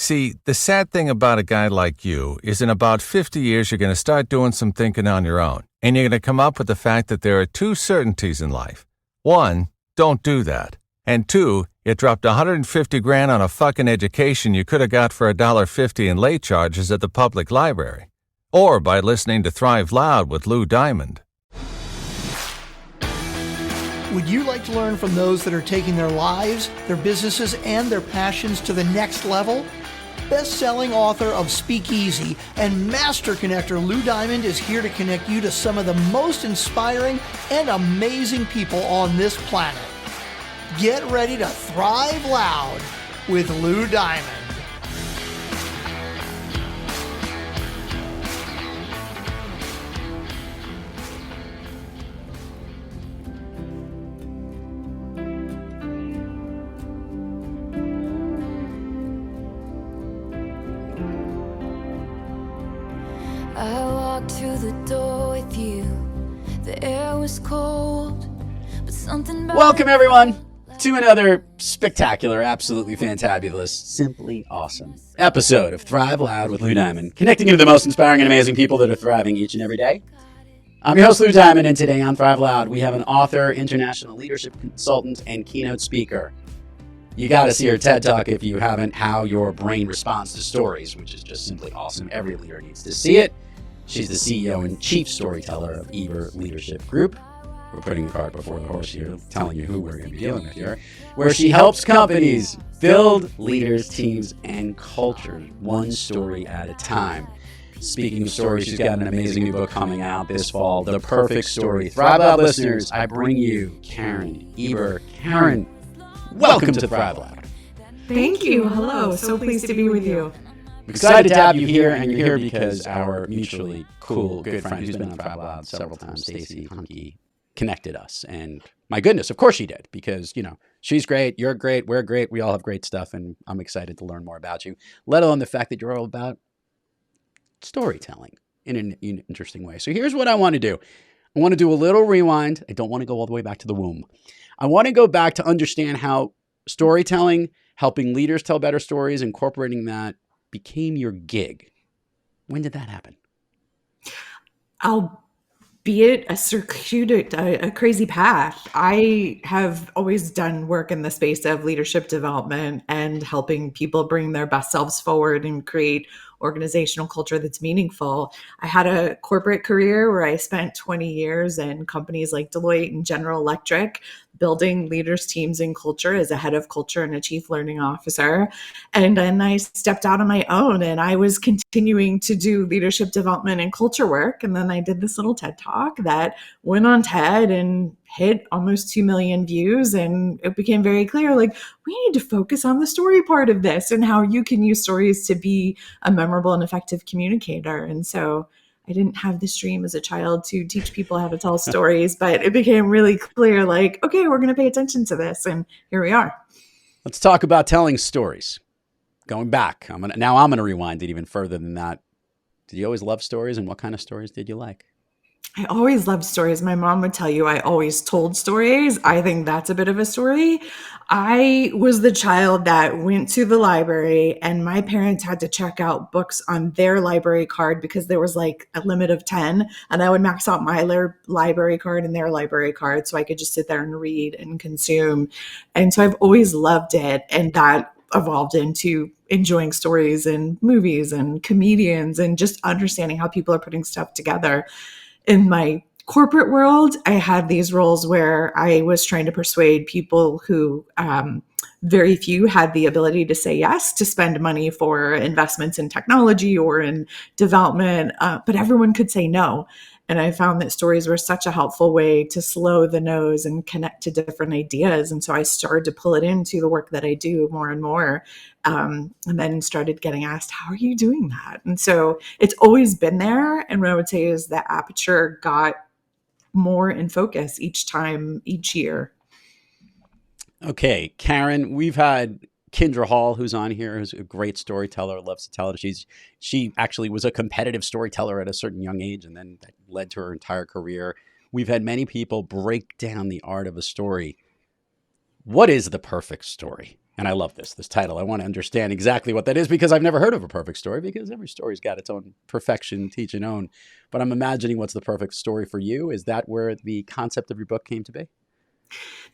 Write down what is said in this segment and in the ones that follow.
See, the sad thing about a guy like you is in about 50 years, you're going to start doing some thinking on your own, and you're going to come up with the fact that there are two certainties in life. One, don't do that. And two, you dropped 150 grand on a fucking education you could have got for $1.50 in late charges at the public library. Or by listening to Thrive Loud with Lou Diamond. Would you like to learn from those that are taking their lives, their businesses, and their passions to the next level? Best-selling author of Speakeasy and master connector Lou Diamond is here to connect you to some of the most inspiring and amazing people on this planet. Get ready to thrive loud with Lou Diamond. I walked through the door with you. The air was cold, but something. Welcome everyone to another spectacular, absolutely fantabulous, simply awesome episode of Thrive Loud with Lou Diamond, connecting you to the most inspiring and amazing people that are thriving each and every day. I'm your host, Lou Diamond, and today on Thrive Loud, we have an author, international leadership consultant, and keynote speaker. You got to see her TED Talk if you haven't, How Your Brain Responds to Stories, which is just simply awesome. Every leader needs to see it. She's the CEO and chief storyteller of Eber Leadership Group. We're putting the cart before the horse here, telling you who we're going to be dealing with here, where she helps companies build leaders, teams, and cultures, one story at a time. Speaking of stories, she's got an amazing new book coming out this fall, The Perfect Story. Thrive Loud listeners, I bring you Karen Eber. Karen, welcome to Thrive Loud. Thank you. Hello. So pleased to be with you. I'm excited to have you here, and you're here because our mutually cool, good friend who's been on Thrive Loud several times, Stacey Hunke, connected us. And my goodness, of course she did, because, you know, she's great, you're great, we're great, we all have great stuff, and I'm excited to learn more about you, let alone the fact that you're all about storytelling in an interesting way. So here's what I want to do. I want to do a little rewind. I don't want to go all the way back to the womb. I want to go back to understand how storytelling, helping leaders tell better stories, incorporating that became your gig. When did that happen? Albeit a crazy path. I have always done work in the space of leadership development and helping people bring their best selves forward and create organizational culture that's meaningful. I had a corporate career where I spent 20 years in companies like Deloitte and General Electric, building leaders, teams, and culture as a head of culture and a chief learning officer. And then I stepped out on my own and I was continuing to do leadership development and culture work. And then I did this little TED Talk that went on TED and hit almost 2 million views. And it became very clear, like, we need to focus on the story part of this and how you can use stories to be a memorable and effective communicator. And so I didn't have this dream as a child to teach people how to tell stories, but it became really clear, like, okay, we're going to pay attention to this. And here we are. Let's talk about telling stories. Going back, I'm going to rewind it even further than that. Did you always love stories, and what kind of stories did you like? I always loved stories. My mom would tell you I always told stories. I think that's a bit of a story. I was the child that went to the library and my parents had to check out books on their library card because there was like a limit of 10, and I would max out my library card and their library card so I could just sit there and read and consume. And so I've always loved it. And that evolved into enjoying stories and movies and comedians and just understanding how people are putting stuff together. In my corporate world, I had these roles where I was trying to persuade people who very few had the ability to say yes to spend money for investments in technology or in development, but everyone could say no. And I found that stories were such a helpful way to slow the nose and connect to different ideas. And so I started to pull it into the work that I do more and more. And then started getting asked, how are you doing that? And so it's always been there. And what I would say is that aperture got more in focus each year. Okay, Karen, we've had Kendra Hall, who's on here, who's a great storyteller, loves to tell it. She actually was a competitive storyteller at a certain young age, and then that led to her entire career. We've had many people break down the art of a story. What is the perfect story? And I love this title. I want to understand exactly what that is because I've never heard of a perfect story because every story's got its own perfection, teach and own. But I'm imagining what's the perfect story for you. Is that where the concept of your book came to be?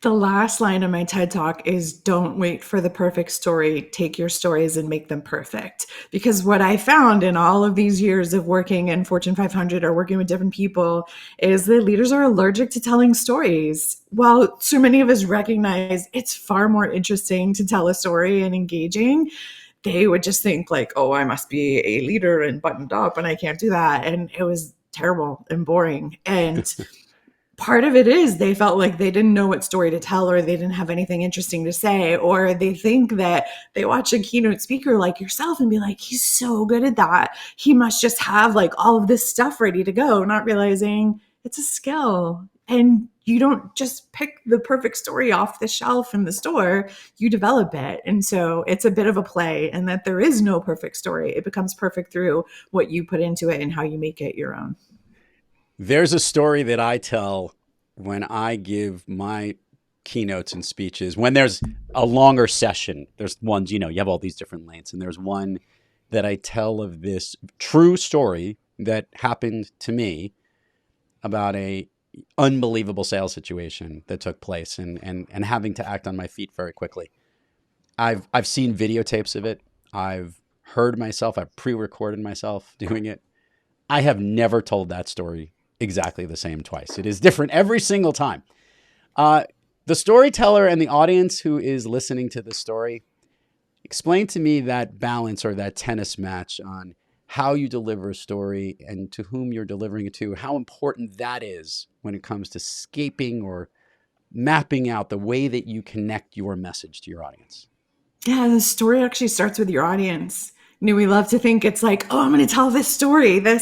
The last line of my TED Talk is don't wait for the perfect story. Take your stories and make them perfect. Because what I found in all of these years of working in Fortune 500 or working with different people is that leaders are allergic to telling stories. While so many of us recognize it's far more interesting to tell a story and engaging, they would just think like, oh, I must be a leader and buttoned up and I can't do that. And it was terrible and boring. And part of it is they felt like they didn't know what story to tell or they didn't have anything interesting to say, or they think that they watch a keynote speaker like yourself and be like, he's so good at that. He must just have like all of this stuff ready to go, not realizing it's a skill. And you don't just pick the perfect story off the shelf in the store, you develop it. And so it's a bit of a play, and that there is no perfect story. It becomes perfect through what you put into it and how you make it your own. There's a story that I tell when I give my keynotes and speeches. When there's a longer session, there's ones, you have all these different lengths. And there's one that I tell of this true story that happened to me about a unbelievable sales situation that took place and having to act on my feet very quickly. I've seen videotapes of it. I've heard myself, I've pre-recorded myself doing it. I have never told that story exactly the same twice. It is different every single time. The storyteller and the audience who is listening to the story, explain to me that balance or that tennis match on how you deliver a story and to whom you're delivering it to, how important that is when it comes to scaping or mapping out the way that you connect your message to your audience. Yeah, the story actually starts with your audience. We love to think it's like, oh, I'm going to tell this story, the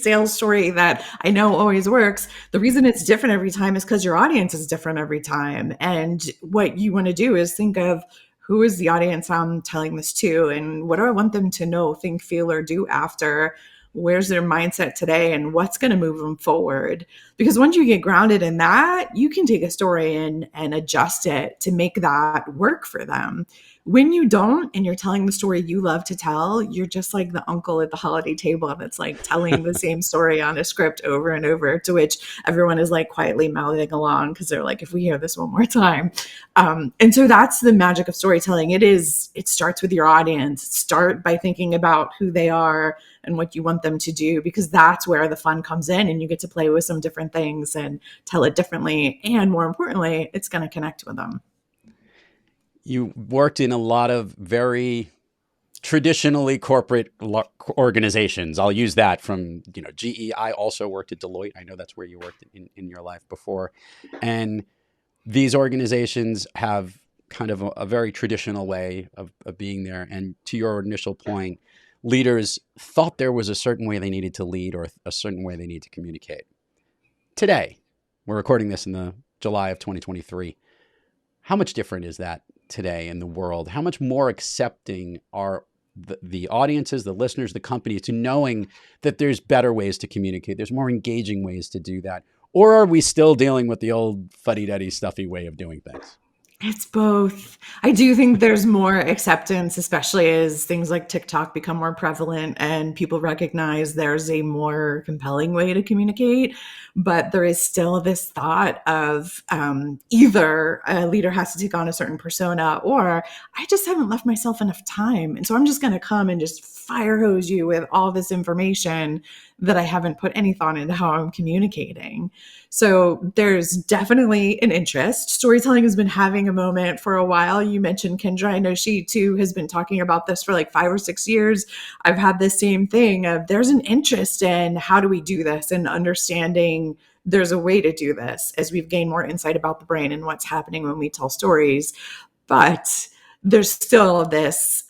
sales story that I know always works. The reason it's different every time is because your audience is different every time. And what you want to do is think of who is the audience I'm telling this to, and what do I want them to know, think, feel, or do after? Where's their mindset today, and what's going to move them forward? Because once you get grounded in that, you can take a story and adjust it to make that work for them. When you don't, and you're telling the story you love to tell, you're just like the uncle at the holiday table that's like telling the same story on a script over and over, to which everyone is like quietly mouthing along because they're like, if we hear this one more time. And so that's the magic of storytelling. It starts with your audience. Start by thinking about who they are and what you want them to do, because that's where the fun comes in, and you get to play with some different things and tell it differently. And more importantly, it's going to connect with them. You worked in a lot of very traditionally corporate organizations. I'll use that from, GE. I also worked at Deloitte. I know that's where you worked in your life before. And these organizations have kind of a very traditional way of being there. And to your initial point, leaders thought there was a certain way they needed to lead or a certain way they need to communicate. Today, we're recording this in the July of 2023. How much different is that today in the world? How much more accepting are the audiences, the listeners, the companies to knowing that there's better ways to communicate? There's more engaging ways to do that. Or are we still dealing with the old fuddy-duddy stuffy way of doing things? It's both. I do think there's more acceptance, especially as things like TikTok become more prevalent and people recognize there's a more compelling way to communicate. But there is still this thought of either a leader has to take on a certain persona, or I just haven't left myself enough time. And so I'm just going to come and just fire hose you with all this information that I haven't put any thought into how I'm communicating. So there's definitely an interest. Storytelling has been having a moment for a while. You mentioned Kendra. I know she too has been talking about this for like 5 or 6 years. I've had the same thing of there's an interest in how do we do this, and understanding there's a way to do this as we've gained more insight about the brain and what's happening when we tell stories. But there's still this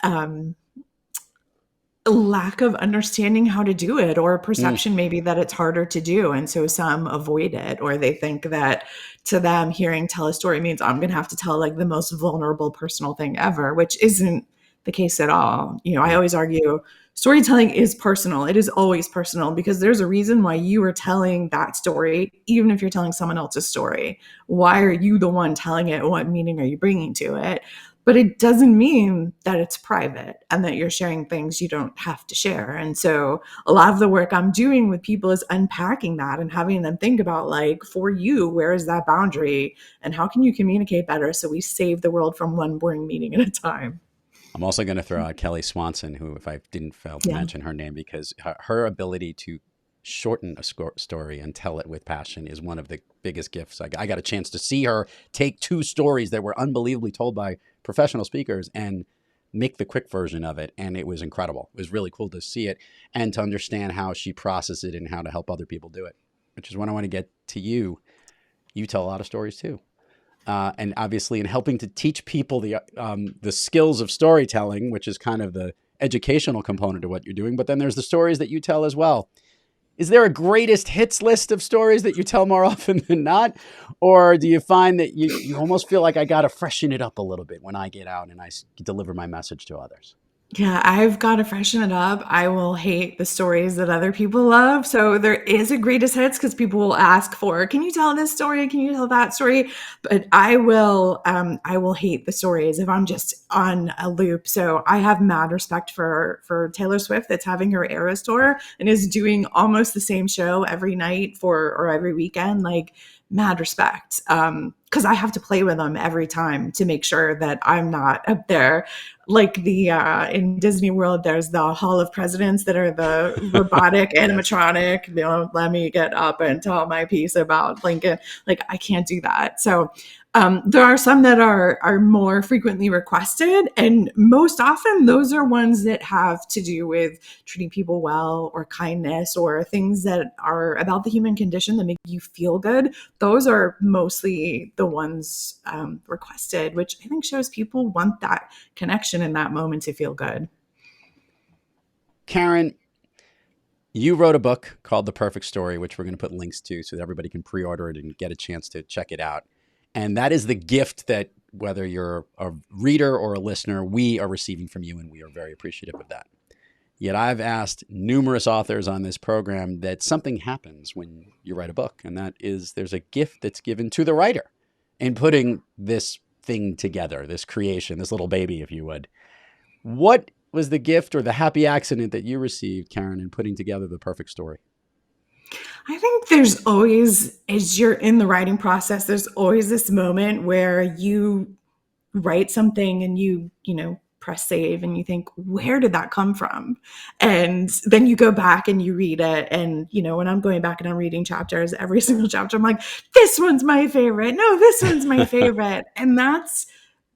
lack of understanding how to do it, or a perception maybe that it's harder to do. And so some avoid it, or they think that to them hearing tell a story means I'm going to have to tell like the most vulnerable personal thing ever, which isn't the case at all. I always argue storytelling is personal. It is always personal because there's a reason why you are telling that story, even if you're telling someone else's story. Why are you the one telling it? What meaning are you bringing to it? But it doesn't mean that it's private and that you're sharing things you don't have to share. And so a lot of the work I'm doing with people is unpacking that and having them think about, like, for you, where is that boundary and how can you communicate better so we save the world from one boring meeting at a time? I'm also going to throw out Kelly Swanson, who, if I didn't fail to mention her name, because her ability to shorten a story and tell it with passion is one of the biggest gifts. I got a chance to see her take two stories that were unbelievably told by professional speakers and make the quick version of it. And it was incredible. It was really cool to see it and to understand how she processes it and how to help other people do it, which is when I want to get to you. You tell a lot of stories too. And obviously in helping to teach people the skills of storytelling, which is kind of the educational component of what you're doing. But then there's the stories that you tell as well. Is there a greatest hits list of stories that you tell more often than not? Or do you find that you almost feel like I got to freshen it up a little bit when I get out and I deliver my message to others? Yeah, I've got to freshen it up. I will hate the stories that other people love. So there is a greatest hits because people will ask for, can you tell this story? Can you tell that story? But I will hate the stories if I'm just on a loop. So I have mad respect for Taylor Swift that's having her Eras tour and is doing almost the same show every night or every weekend. Like, mad respect. Because I have to play with them every time to make sure that I'm not up there. Like in Disney World, there's the Hall of Presidents that are the robotic animatronic. Let me get up and tell my piece about Lincoln. Like, I can't do that. So there are some that are more frequently requested, and most often those are ones that have to do with treating people well or kindness or things that are about the human condition that make you feel good. Those are mostly the ones requested, which I think shows people want that connection in that moment to feel good. Karen, you wrote a book called The Perfect Story, which we're going to put links to so that everybody can pre-order it and get a chance to check it out. And that is the gift that, whether you're a reader or a listener, we are receiving from you, and we are very appreciative of that. Yet I've asked numerous authors on this program that something happens when you write a book, and that is there's a gift that's given to the writer in putting this thing together, this creation, this little baby, if you would. What was the gift or the happy accident that you received, Karen, in putting together The Perfect Story? I think there's always, as you're in the writing process, there's always this moment where you write something and you press save and you think, where did that come from? And then you go back and you read it. And, when I'm going back and I'm reading chapters, every single chapter, I'm like, this one's my favorite. No, this one's my favorite. And that's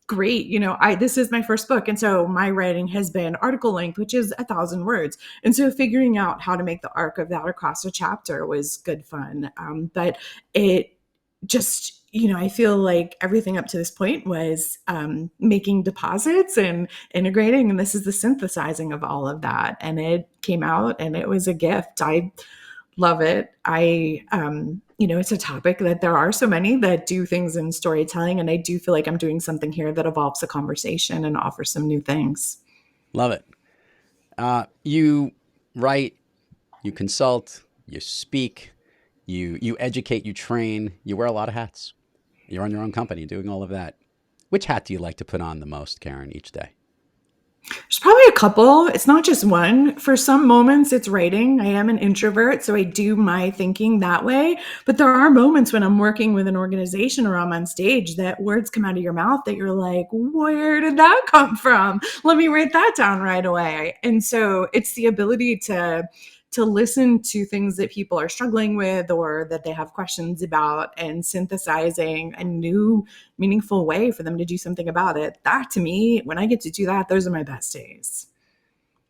great. This is my first book. And so my writing has been article length, which is 1,000 words. And so figuring out how to make the arc of that across a chapter was good fun. But it just, I feel like everything up to this point was making deposits and integrating. And this is the synthesizing of all of that. And it came out and it was a gift. I love it. It's a topic that there are so many that do things in storytelling. And I do feel like I'm doing something here that evolves the conversation and offers some new things. Love it. You write, you consult, you speak, you educate, you train, you wear a lot of hats. You're on your own company doing all of that. Which hat do you like to put on the most, Karen, each day? There's probably a couple. It's not just one. For some moments, it's writing. I am an introvert, so I do my thinking that way. But there are moments when I'm working with an organization or I'm on stage that words come out of your mouth that you're like, where did that come from? Let me write that down right away. And so it's the ability to listen to things that people are struggling with or that they have questions about and synthesizing a new meaningful way for them to do something about it. That, to me, when I get to do that, those are my best days.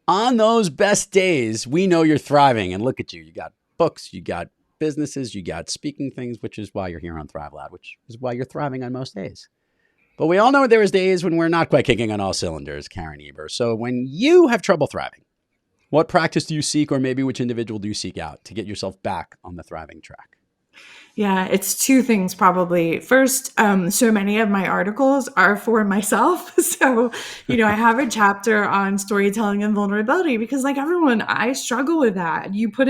On those best days, we know you're thriving, and look at you. You got books, you got businesses, you got speaking things, which is why you're here on Thrive Loud, which is why you're thriving on most days. But we all know there is days when we're not quite kicking on all cylinders, Karen Eber. So when you have trouble thriving, what practice do you seek, or maybe which individual do you seek out to get yourself back on the thriving track? Yeah, it's two things probably. First, so many of my articles are for myself. So, I have a chapter on storytelling and vulnerability because, like everyone, I struggle with that. You put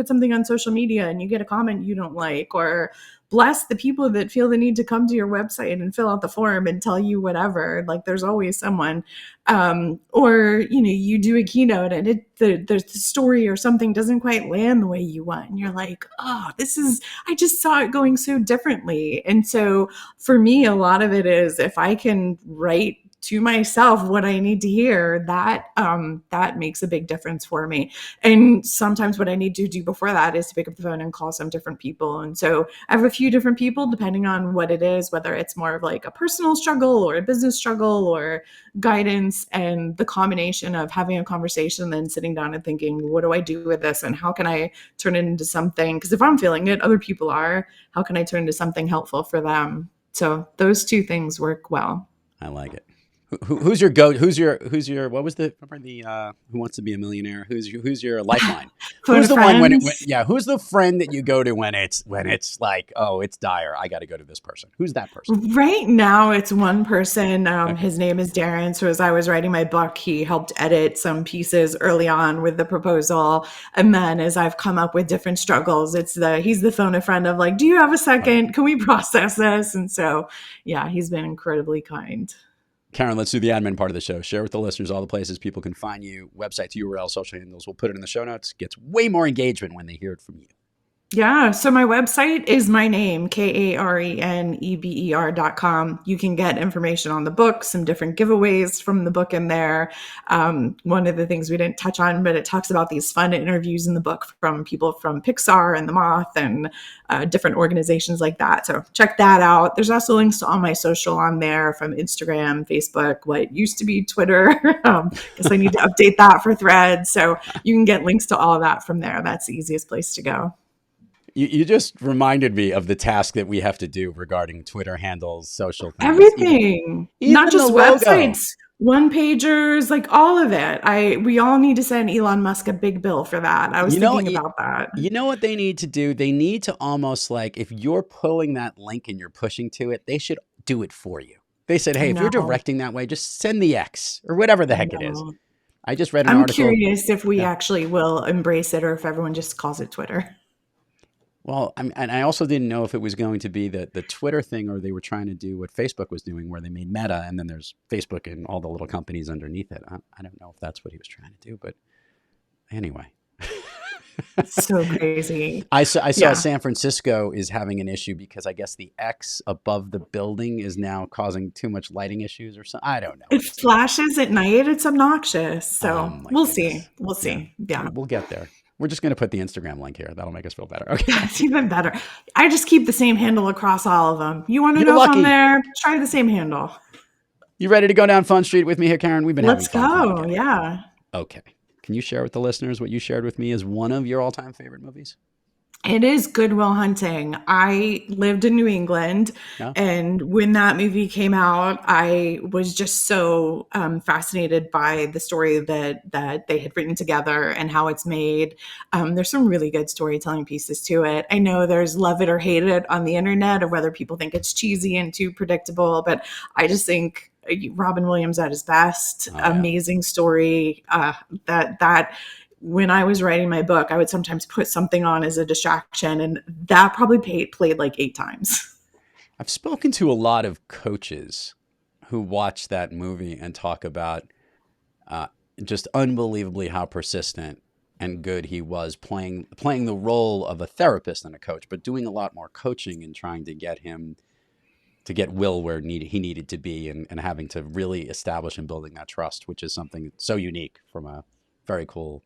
something on social media and you get a comment you don't like, or bless the people that feel the need to come to your website and fill out the form and tell you whatever. Like, there's always someone. Or you do a keynote and the story or something doesn't quite land the way you want, and you're like, oh, I just saw it going so differently. And so for me, a lot of it is if I can write to myself what I need to hear, that makes a big difference for me. And sometimes what I need to do before that is to pick up the phone and call some different people. And so I have a few different people depending on what it is, whether it's more of like a personal struggle or a business struggle or guidance, and the combination of having a conversation, then sitting down and thinking, what do I do with this and how can I turn it into something? Because if I'm feeling it, other people are. How can I turn it into something helpful for them? So those two things work well. I like it. Who's your go? Who's your what was remember the Who Wants to Be a Millionaire? Who's your lifeline? Who's the one who's the friend that you go to when it's like, oh, it's dire, I got to go to this person? Who's that person? Right now it's one person. His name is Darren. So as I was writing my book, he helped edit some pieces early on with the proposal. And then as I've come up with different struggles, he's the phone a friend of like, do you have a second? Can we process this? And so, yeah, he's been incredibly kind. Karen, let's do the admin part of the show. Share with the listeners all the places people can find you, websites, URL, social handles. We'll put it in the show notes. Gets way more engagement when they hear it from you. Yeah. So my website is my name, KarenEber.com. You can get information on the book, some different giveaways from the book in there. One of the things we didn't touch on, but it talks about these fun interviews in the book from people from Pixar and The Moth and different organizations like that. So check that out. There's also links to all my social on there, from Instagram, Facebook, what used to be Twitter. Guess I need to update that for Threads. So you can get links to all of that from there. That's the easiest place to go. You just reminded me of the task that we have to do regarding Twitter handles, social things. Everything. Even Not just websites, logo. One-pagers, like all of it. We all need to send Elon Musk a big bill for that. I was thinking about that. You know what they need to do? They need to almost, like, if you're pulling that link and you're pushing to it, they should do it for you. They said, hey, if you're directing that way, just send the X or whatever the heck it is. I just read an article. I'm curious if we actually will embrace it or if everyone just calls it Twitter. Well, and I also didn't know if it was going to be the Twitter thing, or they were trying to do what Facebook was doing, where they made Meta, and then there's Facebook and all the little companies underneath it. I don't know if that's what he was trying to do, but anyway. It's so crazy. I saw San Francisco is having an issue because I guess the X above the building is now causing too much lighting issues or something. I don't know. It flashes at night. It's obnoxious. So we'll see. We'll see. Yeah. We'll get there. We're just going to put the Instagram link here. That'll make us feel better. Okay. It's even better. I just keep the same handle across all of them. You want to know if I'm there? Try the same handle. You ready to go down Fun Street with me here, Karen? We've been Let's having fun. go. Yeah. Okay. Can you share with the listeners what you shared with me as one of your all-time favorite movies? It is Good Will Hunting. I lived in New England, and when that movie came out, I was just so fascinated by the story that they had written together and how it's made. There's some really good storytelling pieces to it. I know there's love it or hate it on the internet of whether people think it's cheesy and too predictable, but I just think Robin Williams at his best. Amazing story. That when I was writing my book, I would sometimes put something on as a distraction, and that probably played like 8 times. I've spoken to a lot of coaches who watch that movie and talk about just unbelievably how persistent and good he was playing the role of a therapist and a coach, but doing a lot more coaching and trying to get him to get Will where he needed to be, and having to really establish and building that trust, which is something so unique from a very cool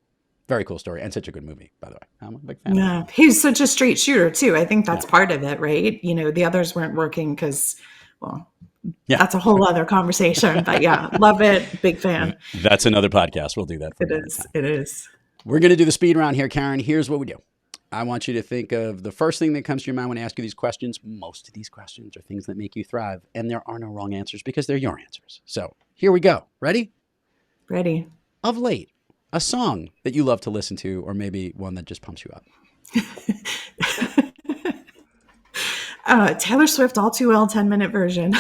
story, and such a good movie, by the way. I'm a big fan. Yeah, he's such a straight shooter too. I think that's part of it, right? The others weren't working because, that's a whole other conversation. But yeah, love it. Big fan. That's another podcast. We'll do that. It is. We're going to do the speed round here, Karen. Here's what we do. I want you to think of the first thing that comes to your mind when I ask you these questions. Most of these questions are things that make you thrive, and there are no wrong answers because they're your answers. So here we go. Ready? Ready. Of late, a song that you love to listen to, or maybe one that just pumps you up. Taylor Swift, All Too Well, 10-minute version.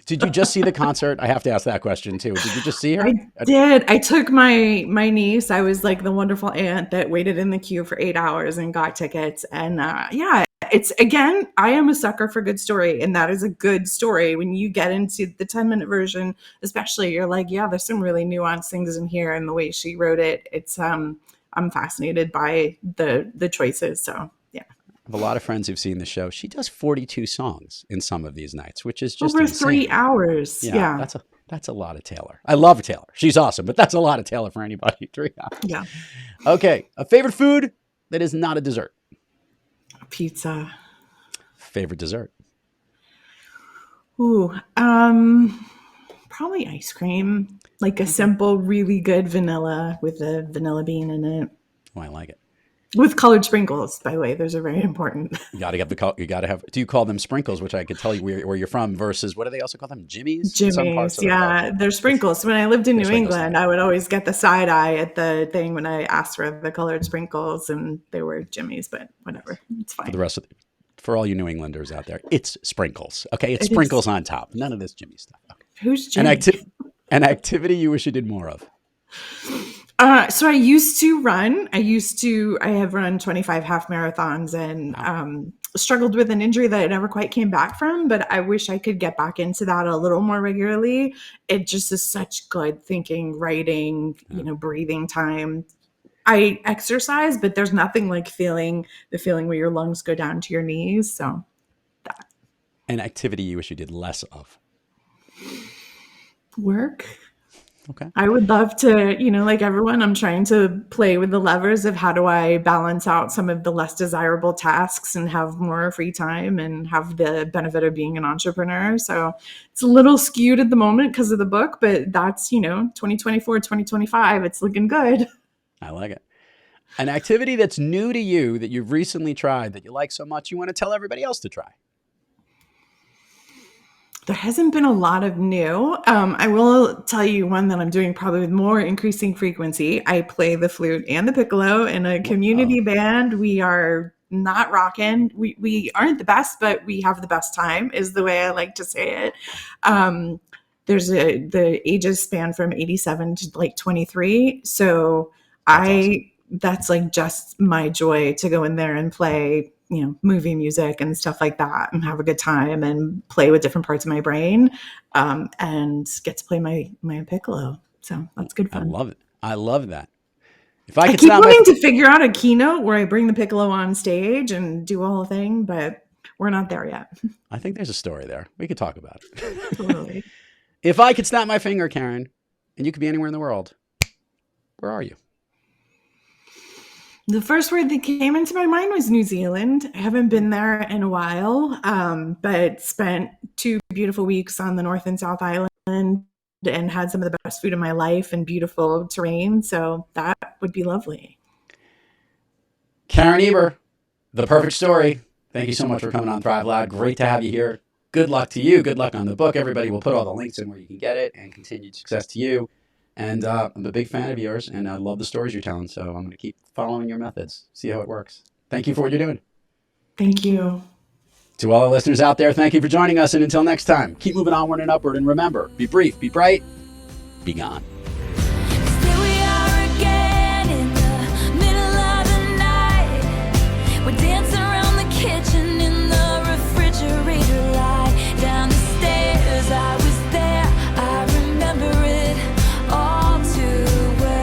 Did you just see the concert? I have to ask that question too. Did you just see her? I did. I took my niece. I was like the wonderful aunt that waited in the queue for 8 hours and got tickets. And yeah, it's, again, I am a sucker for good story, and that is a good story. When you get into the 10-minute version, especially, you're like, yeah, there's some really nuanced things in here, and the way she wrote it, it's I'm fascinated by the choices. So yeah. I have a lot of friends who've seen the show. She does 42 songs in some of these nights, which is just over insane. 3 hours. Yeah. That's a lot of Taylor. I love Taylor. She's awesome, but that's a lot of Taylor for anybody. 3 hours. Yeah. Okay. A favorite food that is not a dessert. Pizza. Favorite dessert. Ooh, probably ice cream. Like a simple, really good vanilla with a vanilla bean in it. Oh, I like it. With colored sprinkles, by the way. Those are very important. You got to have do you call them sprinkles, which I could tell you where you're from, versus what do they also call them? Jimmies? Jimmies, yeah. They're sprinkles. So when I lived in New England, I would always get the side eye at the thing when I asked for the colored sprinkles, and they were Jimmies, but whatever. It's fine. For all you New Englanders out there, it's sprinkles. Okay, it's sprinkles on top. None of this Jimmy stuff. Okay. Who's Jimmy? An activity you wish you did more of. So I used to run. I have run 25 half marathons and struggled with an injury that I never quite came back from, but I wish I could get back into that a little more regularly. It just is such good thinking, writing, breathing time. I exercise, but there's nothing like the feeling where your lungs go down to your knees. So that. An activity you wish you did less of. Work. Okay. I would love to, like everyone, I'm trying to play with the levers of how do I balance out some of the less desirable tasks and have more free time and have the benefit of being an entrepreneur. So it's a little skewed at the moment because of the book, but that's, 2024, 2025, it's looking good. I like it. An activity that's new to you that you've recently tried that you like so much you want to tell everybody else to try. There hasn't been a lot of new. I will tell you one that I'm doing probably with more increasing frequency. I play the flute and the piccolo in a community band. We are not rocking. We aren't the best, but we have the best time is the way I like to say it. There's the ages span from 87 to like 23. So that's like just my joy to go in there and play movie music and stuff like that and have a good time and play with different parts of my brain and get to play my piccolo. So that's good fun. I love that. If I keep wanting to figure out a keynote where I bring the piccolo on stage and do a whole thing, but we're not there yet. I think there's a story there. We could talk about it. Totally. If I could snap my finger, Karen, and you could be anywhere in the world, where are you? The first word that came into my mind was New Zealand. I haven't been there in a while, but spent 2 beautiful weeks on the North and South Island and had some of the best food in my life and beautiful terrain. So that would be lovely. Karen Eber, The Perfect Story. Thank you so much for coming on Thrive Loud. Great to have you here. Good luck to you. Good luck on the book. Everybody will put all the links in where you can get it, and continued success to you. And I'm a big fan of yours, and I love the stories you're telling. So I'm going to keep following your methods, see how it works. Thank you for what you're doing. Thank you. To all the listeners out there, thank you for joining us. And until next time, keep moving onward and upward. And remember, be brief, be bright, be gone. Here we are again in the middle of the night. We're dancing around the kitchen in the refrigerator light. Down the stairs, I was there. I remember it all too well.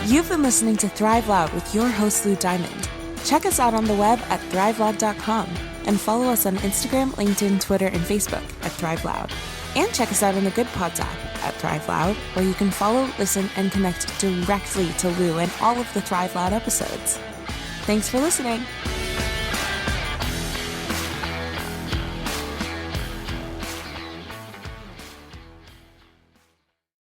You've been listening to Thrive Loud with your host, Lou Diamond. Check us out on the web at thriveloud.com and follow us on Instagram, LinkedIn, Twitter, and Facebook at Thrive Loud. And check us out on the Good Pods app at Thrive Loud, where you can follow, listen, and connect directly to Lou and all of the Thrive Loud episodes. Thanks for listening.